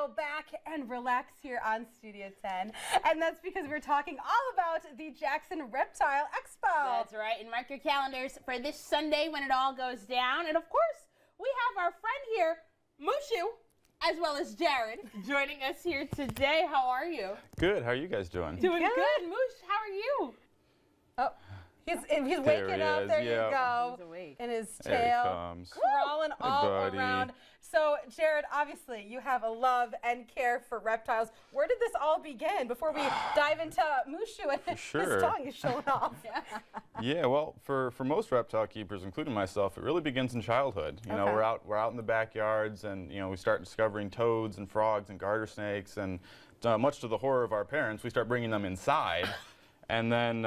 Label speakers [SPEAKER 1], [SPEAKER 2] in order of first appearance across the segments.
[SPEAKER 1] go back and relax here on Studio 10. And that's because we're talking all about the Jackson Reptile Expo.
[SPEAKER 2] That's right. And mark your calendars for this Sunday when it all goes down. And of course, we have our friend here, Mushu, as well as Jared, joining us here today. How are you?
[SPEAKER 3] Good. How are you guys doing?
[SPEAKER 2] Doing good. Mush, how are you?
[SPEAKER 1] Oh, he's waking up. There you go.
[SPEAKER 2] He's awake.
[SPEAKER 1] And his
[SPEAKER 3] There he
[SPEAKER 1] tail
[SPEAKER 3] comes.
[SPEAKER 1] crawling all
[SPEAKER 3] buddy.
[SPEAKER 1] around. So, Jared, obviously, you have a love and care for reptiles. Where did this all begin? Before we dive into Mushu and his tongue is showing off.
[SPEAKER 3] Yeah, well, for most reptile keepers, including myself, it really begins in childhood. You know, we're out in the backyards, and we start discovering toads and frogs and garter snakes, and much to the horror of our parents, we start bringing them inside. And then,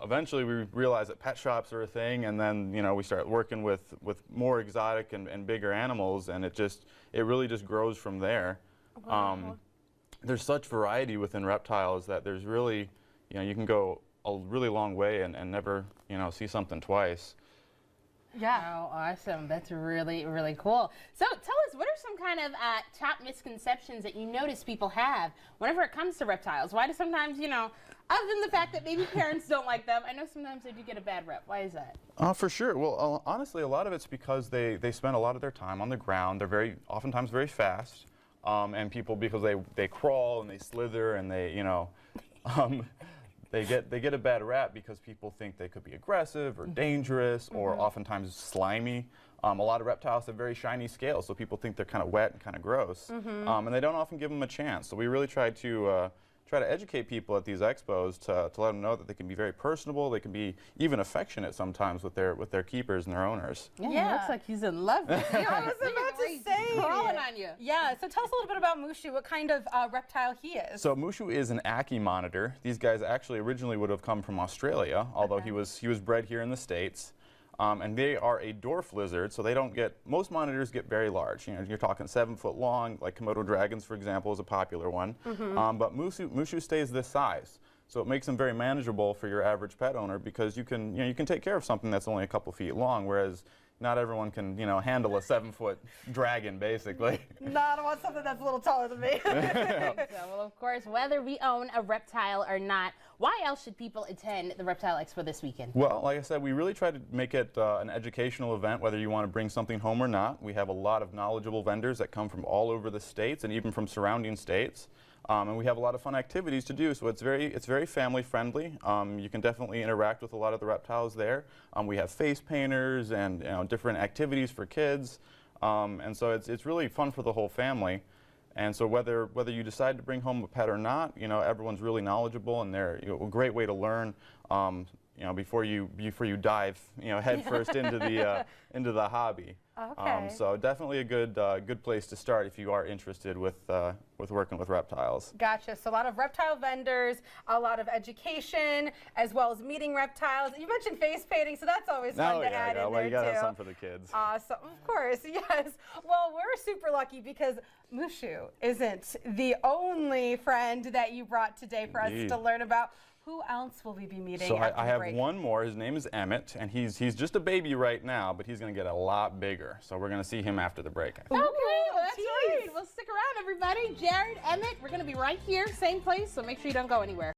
[SPEAKER 3] eventually we realize that pet shops are a thing, and then, we start working with more exotic and bigger animals, and it really just grows from there.
[SPEAKER 1] Wow.
[SPEAKER 3] There's such variety within reptiles that there's really, you can go a really long way and never, see something twice.
[SPEAKER 2] Yeah. Oh, awesome. That's really, really cool. So tell us, what are some kind of top misconceptions that you notice people have whenever it comes to reptiles? Why do sometimes, other than the fact that maybe parents don't like them, I know sometimes they do get a bad rep. Why is that?
[SPEAKER 3] For sure. Well, honestly, a lot of it's because they spend a lot of their time on the ground. They're oftentimes very fast. And people, because they crawl and they slither and they get a bad rap because people think they could be aggressive or dangerous or oftentimes slimy. A lot of reptiles have very shiny scales, so people think they're kind of wet and kind of gross. And they don't often give them a chance. So we really try to educate people at these expos to let them know that they can be very personable. They can be even affectionate sometimes with their keepers and their owners.
[SPEAKER 2] Yeah, looks like he's in love with you.
[SPEAKER 1] I was about to say.
[SPEAKER 2] Crawling on you.
[SPEAKER 1] Yeah, so tell us a little bit about Mushu, what kind of reptile he is.
[SPEAKER 3] So Mushu is an Ackie monitor. These guys actually originally would have come from Australia, although he was bred here in the States. And they are a dwarf lizard, so they don't get, most monitors get very large. You're talking 7 foot long, like Komodo dragons, for example, is a popular one. But Mushu stays this size. So it makes them very manageable for your average pet owner because you can take care of something that's only a couple feet long, whereas not everyone can, handle a 7 foot dragon, basically.
[SPEAKER 1] No, I don't want something that's a little taller than me.
[SPEAKER 2] Well, of course, whether we own a reptile or not, why else should people attend the Reptile Expo this weekend?
[SPEAKER 3] Well, like I said, we really try to make it an educational event, whether you want to bring something home or not. We have a lot of knowledgeable vendors that come from all over the states and even from surrounding states. And we have a lot of fun activities to do, so it's very family friendly. You can definitely interact with a lot of the reptiles there. We have face painters and different activities for kids, and so it's really fun for the whole family. And so whether you decide to bring home a pet or not, everyone's really knowledgeable, and they're a great way to learn. Before you dive, head first into the hobby.
[SPEAKER 1] Okay.
[SPEAKER 3] So definitely a good place to start if you are interested with working with reptiles.
[SPEAKER 1] Gotcha. So a lot of reptile vendors, a lot of education, as well as meeting reptiles. You mentioned face painting, so that's always fun to add in there
[SPEAKER 3] you gotta
[SPEAKER 1] too.
[SPEAKER 3] have something for the kids.
[SPEAKER 1] Awesome, of course, yes. Well, we're super lucky because Mushu isn't the only friend that you brought today for us to learn about. Who else will we be meeting?
[SPEAKER 3] So
[SPEAKER 1] after
[SPEAKER 3] I
[SPEAKER 1] the
[SPEAKER 3] have
[SPEAKER 1] break?
[SPEAKER 3] one more. His name is Emmett, and he's just a baby right now, but he's going to get a lot bigger. So we're going to see him after the break.
[SPEAKER 2] Okay, well, that's right. Well, stick around, everybody. Jared, Emmett, we're going to be right here, same place, so make sure you don't go anywhere.